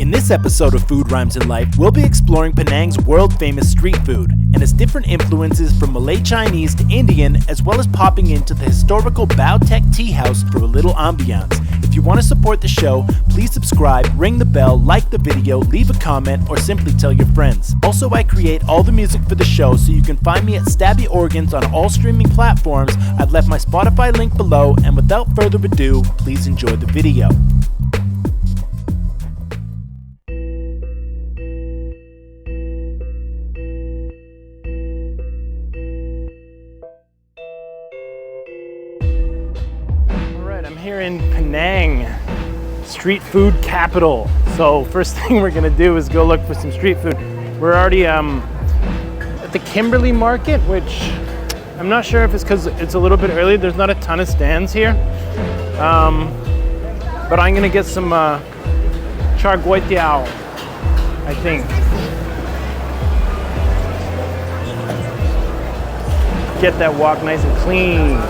In this episode of Food Rhymes in Life, we'll be exploring Penang's world-famous street food and its different influences from Malay Chinese to Indian, as well as popping into the historical Bao Teck Tea House for a little ambiance. If you want to support the show, please subscribe, ring the bell, like the video, leave a comment, or simply tell your friends. Also, I create all the music for the show, so you can find me at Stabby Organs on all streaming platforms. I've left my Spotify link below, and without further ado, please enjoy the video. I'm here in Penang, street food capital. So first thing we're gonna do is go look for some street food. We're already at the Kimberley market, which I'm not sure if it's because it's a little bit early. There's not a ton of stands here. But I'm gonna get some Char Kuey Teow, I think. Get that wok nice and clean.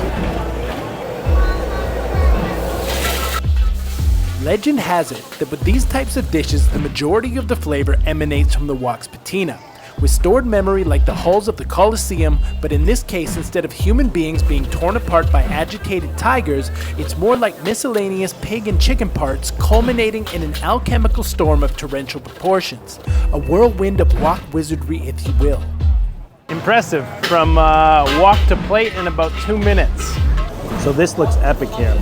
Legend has it that with these types of dishes, the majority of the flavor emanates from the wok's patina, with stored memory like the halls of the Colosseum, but in this case, instead of human beings being torn apart by agitated tigers, it's more like miscellaneous pig and chicken parts culminating in an alchemical storm of torrential proportions, a whirlwind of wok wizardry, if you will. Impressive, from wok to plate in about 2 minutes. So this looks epic here.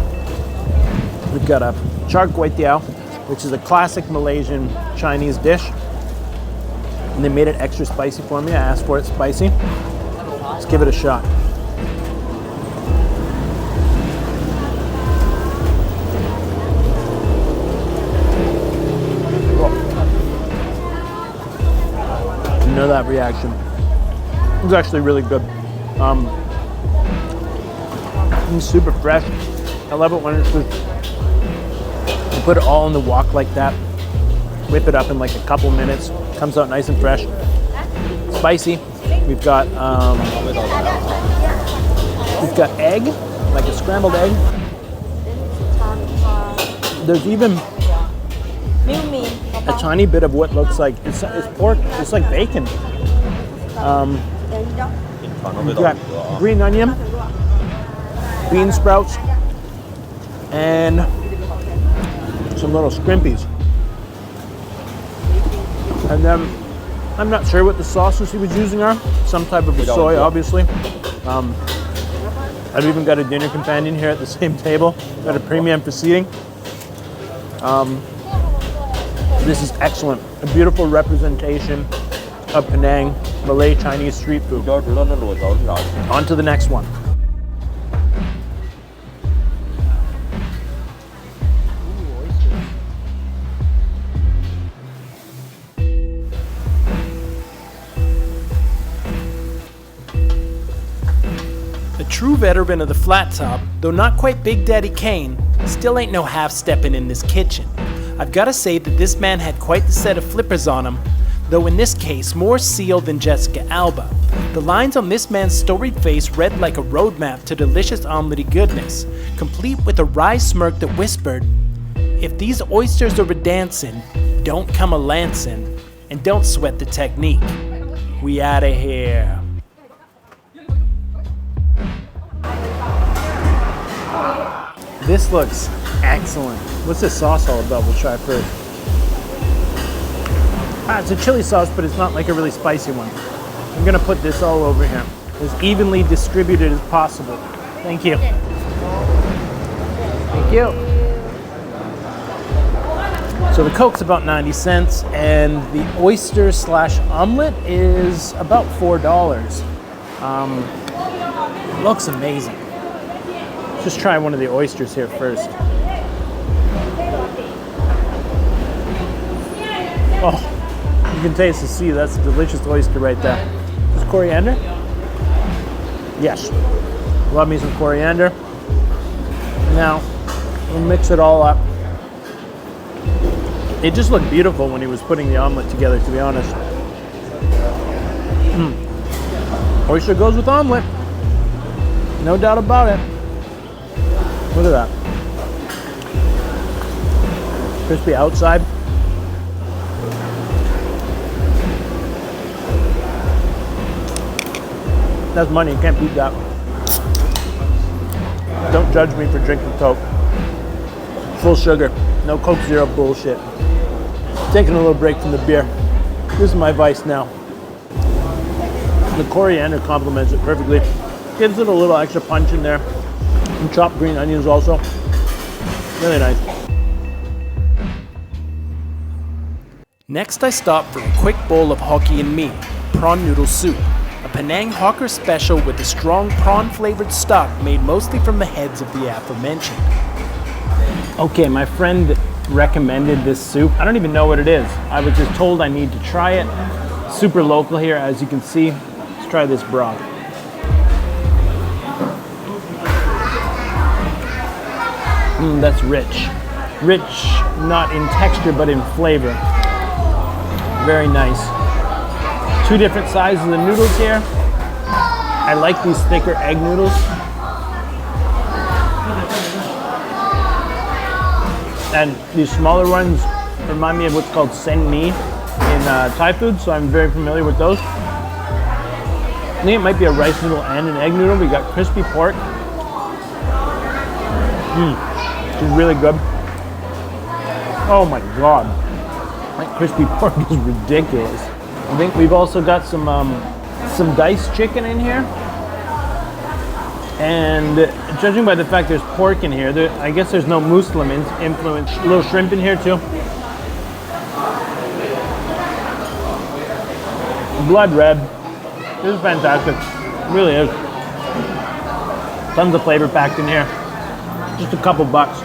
We've got a Char Kuey Teow, which is a classic Malaysian Chinese dish. And they made it extra spicy for me. I asked for it spicy. Let's give it a shot. You know that reaction. It's actually really good. It's super fresh. I love it when it's just, you put it all in the wok like that, whip it up in like a couple minutes, comes out nice and fresh, spicy. We've got egg, like a scrambled egg. There's even a tiny bit of what looks like it's pork. It's like bacon. We've got green onion, bean sprouts, and some little scrimpies. And then, I'm not sure what the sauces he was using are. Some type of soy, obviously. I've even got a dinner companion here at the same table. Got a premium for seating. This is excellent. A beautiful representation of Penang, Malay Chinese street food. On to the next one. True veteran of the flat top, though not quite Big Daddy Kane, still ain't no half-stepping in this kitchen. I've gotta say that this man had quite the set of flippers on him, though in this case more seal than Jessica Alba. The lines on this man's storied face read like a roadmap to delicious omelette goodness, complete with a wry smirk that whispered, "If these oysters are a dancing, don't come a lancing, and don't sweat the technique. We outta here." This looks excellent. What's this sauce all about? We'll try first. It's a chili sauce, but it's not like a really spicy one. I'm gonna put this all over here, as evenly distributed as possible. Thank you. Thank you. So the Coke's about 90 cents, and the oyster / omelet is about $4. Looks amazing. Just try one of the oysters here first. Oh, you can taste the sea. That's a delicious oyster right there. Is coriander? Yes. Love me some coriander. Now, we'll mix it all up. It just looked beautiful when he was putting the omelet together, to be honest. Oyster goes with omelet. No doubt about it. Look at that. Crispy outside, That's money, you can't beat that. Don't judge me for drinking Coke. Full sugar, no Coke Zero bullshit. Taking a little break from the beer. This is my vice now. The coriander complements it perfectly. Gives it a little extra punch in there. And chopped green onions also. Really nice. Next I stopped for a quick bowl of Hokkien Mee Prawn noodle soup. A Penang hawker special with a strong prawn-flavored stock made mostly from the heads of the aforementioned. Okay, my friend recommended this soup. I don't even know what it is. I was just told I need to try it. Super local here, as you can see. Let's try this broth. That's rich. Rich, not in texture, but in flavor. Very nice. Two different sizes of noodles here. I like these thicker egg noodles. And these smaller ones remind me of what's called sen mi in Thai food, so I'm very familiar with those. I think it might be a rice noodle and an egg noodle. We got crispy pork. It's really good. Oh my god. That crispy pork is ridiculous. I think we've also got some diced chicken in here. And judging by the fact there's pork in here, I guess there's no Muslim influence. A little shrimp in here too. Blood red. This is fantastic. It really is. Tons of flavor packed in here. Just a couple bucks.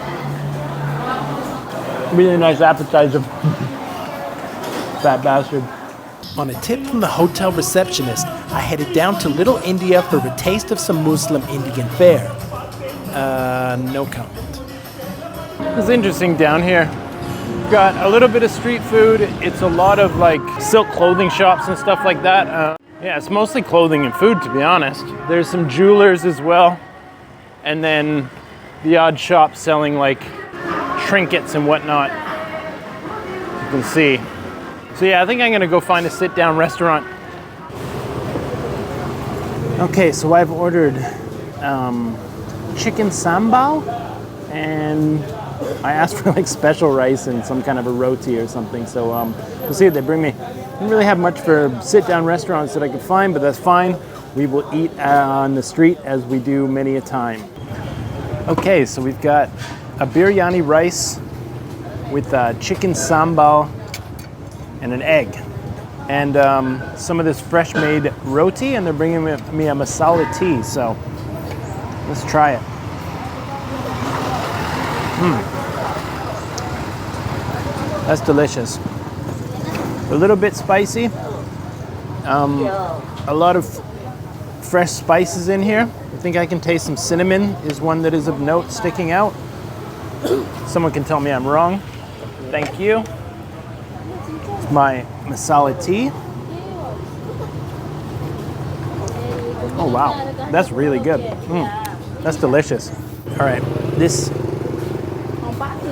Really nice appetizer. Fat bastard. On a tip from the hotel receptionist, I headed down to Little India for a taste of some Muslim Indian fare. No comment. It's interesting down here. Got a little bit of street food. It's a lot of like silk clothing shops and stuff like that. Yeah, it's mostly clothing and food, to be honest. There's some jewelers as well. And then the odd shop selling like trinkets and whatnot. You can see. So yeah, I think I'm gonna go find a sit-down restaurant. Okay, so I've ordered chicken sambal, and I asked for like special rice and some kind of a roti or something. So we'll see what they bring me. I didn't really have much for sit-down restaurants that I could find, but that's fine. We will eat on the street as we do many a time. Okay, so we've got a biryani rice with chicken sambal and an egg, and some of this fresh made roti, and they're bringing me a masala tea, so let's try it. That's delicious. A little bit spicy, a lot of fresh spices in here. I think I can taste some cinnamon is one that is of note sticking out. Someone can tell me I'm wrong. Thank you. My masala tea. Oh wow, that's really good. That's delicious. All right, this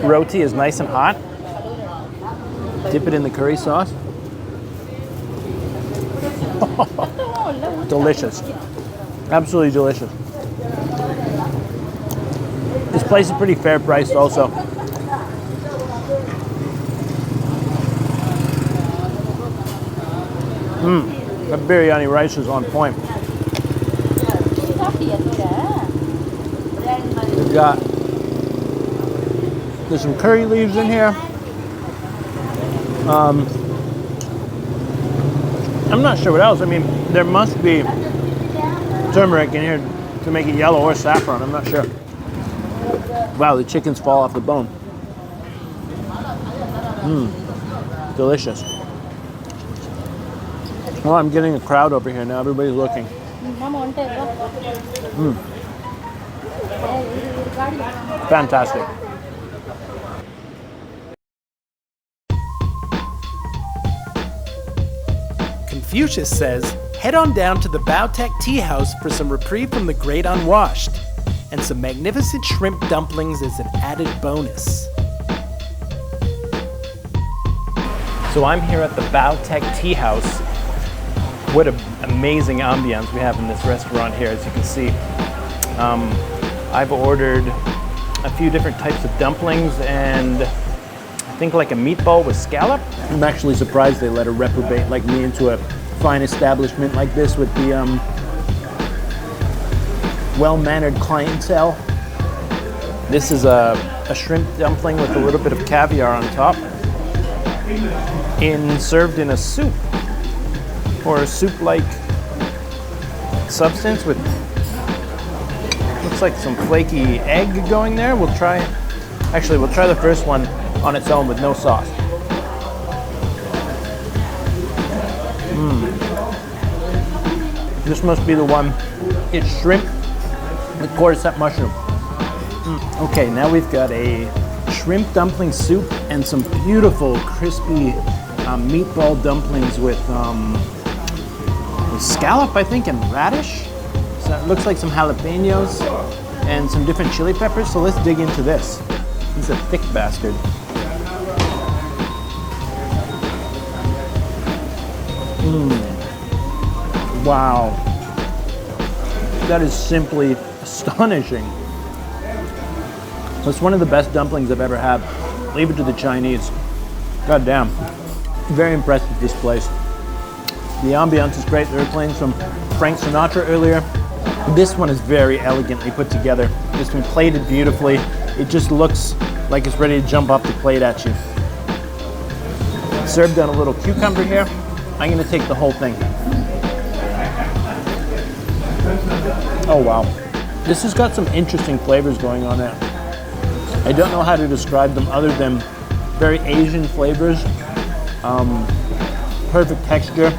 roti is nice and hot. Dip it in the curry sauce. Delicious. Absolutely delicious. This place is pretty fair priced also. That biryani rice is on point. We've got, there's some curry leaves in here. I'm not sure what else. I mean, there must be turmeric in here to make it yellow, or saffron. I'm not sure. Wow, the chickens fall off the bone. Delicious. Oh, I'm getting a crowd over here now. Everybody's looking. Fantastic. Confucius says, head on down to the Bao Teck Tea House for some reprieve from the great unwashed, and some magnificent shrimp dumplings as an added bonus. So I'm here at the Bao Teck Tea House, What an amazing ambiance we have in this restaurant here, as you can see. I've ordered a few different types of dumplings and I think like a meatball with scallop. I'm actually surprised they let a reprobate like me into a fine establishment like this with the well-mannered clientele. This is a shrimp dumpling with a little bit of caviar on top, served in a soup or a soup-like substance with looks like some flaky egg going there. We'll try the first one on its own with no sauce. This must be the one. It's shrimp with cordyceps mushroom. Okay, now we've got a shrimp dumpling soup and some beautiful crispy meatball dumplings with scallop, I think, and radish. So it looks like some jalapenos and some different chili peppers. So let's dig into this. He's a thick bastard. Wow. That is simply astonishing. It's one of the best dumplings I've ever had. Leave it to the Chinese. God damn. Very impressed with this place. The ambiance is great. They were playing some Frank Sinatra earlier. This one is very elegantly put together. It's been plated beautifully. It just looks like it's ready to jump off the plate at you. Served on a little cucumber here. I'm gonna take the whole thing. Oh wow. This has got some interesting flavors going on there. I don't know how to describe them other than very Asian flavors. Perfect texture.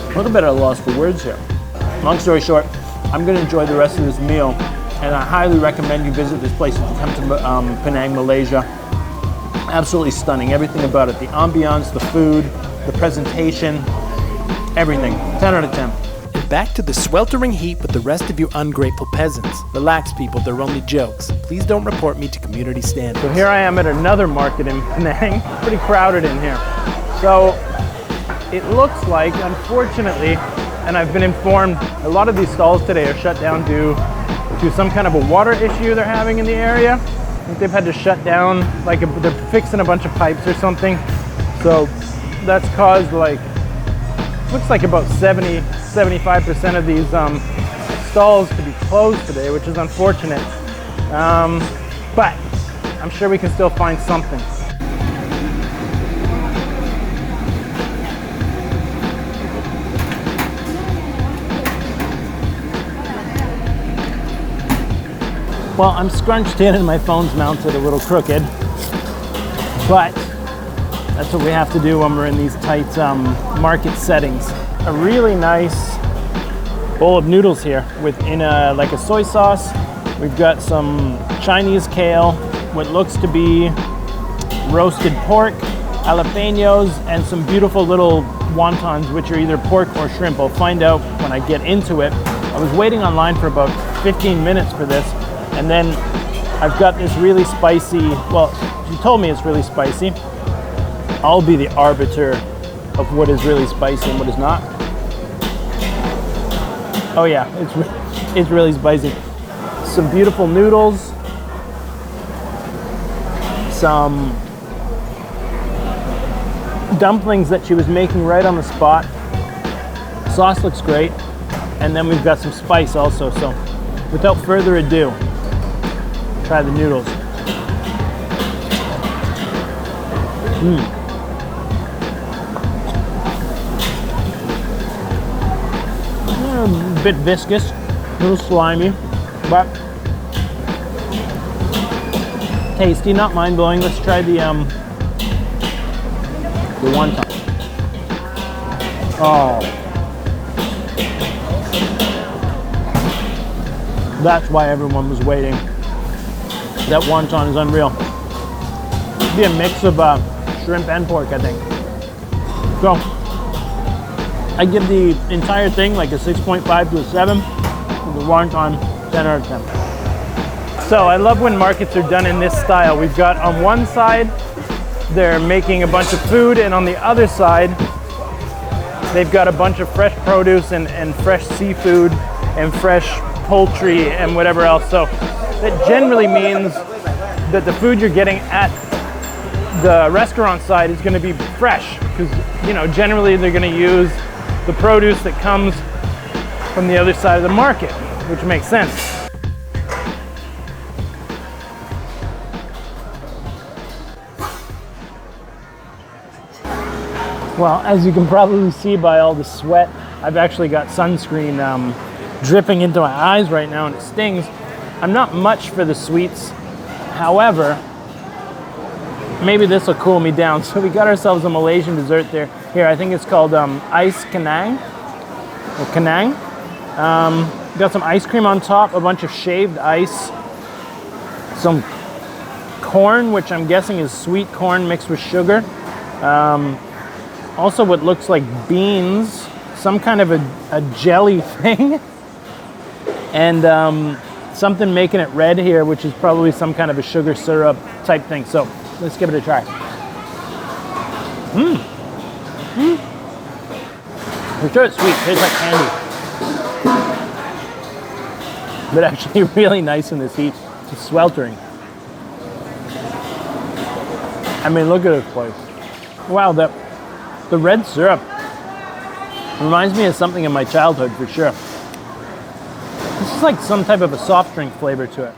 A little bit at a loss for words here. Long story short, I'm gonna enjoy the rest of this meal, and I highly recommend you visit this place if you come to Penang, Malaysia. Absolutely stunning. Everything about it. The ambiance, the food, the presentation, everything. 10 out of 10. And back to the sweltering heat with the rest of you ungrateful peasants. Relax, people, they're only jokes. Please don't report me to community standards. So here I am at another market in Penang. Pretty crowded in here. So it looks like, unfortunately, and I've been informed, a lot of these stalls today are shut down due to some kind of a water issue they're having in the area. I think they've had to shut down, like they're fixing a bunch of pipes or something. So that's caused looks like about 75% of these stalls to be closed today, which is unfortunate. But I'm sure we can still find something. Well, I'm scrunched in and my phone's mounted a little crooked, but that's what we have to do when we're in these tight market settings. A really nice bowl of noodles here within like a soy sauce. We've got some Chinese kale, what looks to be roasted pork, jalapenos, and some beautiful little wontons, which are either pork or shrimp. I'll find out when I get into it. I was waiting online for about 15 minutes for this, and then I've got this really spicy, well, she told me it's really spicy. I'll be the arbiter of what is really spicy and what is not. Oh yeah, it's really spicy. Some beautiful noodles. Some dumplings that she was making right on the spot. Sauce looks great. And then we've got some spice also. So without further ado, try the noodles. A bit viscous, a little slimy, but tasty, not mind-blowing. Let's try the wonton. Oh, that's why everyone was waiting. That wonton is unreal. It'd be a mix of shrimp and pork, I think. So I give the entire thing like a 6.5 to a 7. With the wonton, 10 out of 10. So I love when markets are done in this style. We've got on one side, they're making a bunch of food, and on the other side, They've got a bunch of fresh produce and fresh seafood and fresh poultry and whatever else. So that generally means that the food you're getting at the restaurant side is going to be fresh, because, you know, generally they're going to use the produce that comes from the other side of the market, which makes sense. Well, as you can probably see by all the sweat, I've actually got sunscreen dripping into my eyes right now, and it stings. I'm not much for the sweets. However, maybe this will cool me down. So we got ourselves a Malaysian dessert there. Here, I think it's called Ais Kacang, or Canang. Got some ice cream on top, a bunch of shaved ice, some corn, which I'm guessing is sweet corn mixed with sugar. Also what looks like beans, some kind of a jelly thing, and something making it red here, which is probably some kind of a sugar syrup type thing. So let's give it a try. For sure it's sweet, tastes like candy. But actually really nice in this heat. It's sweltering. I mean, look at this place. Wow, the red syrup reminds me of something in my childhood for sure. This is like some type of a soft drink flavor to it.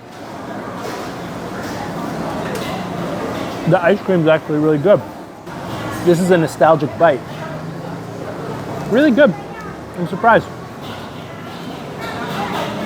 The ice cream is actually really good. This is a nostalgic bite. Really good. I'm surprised.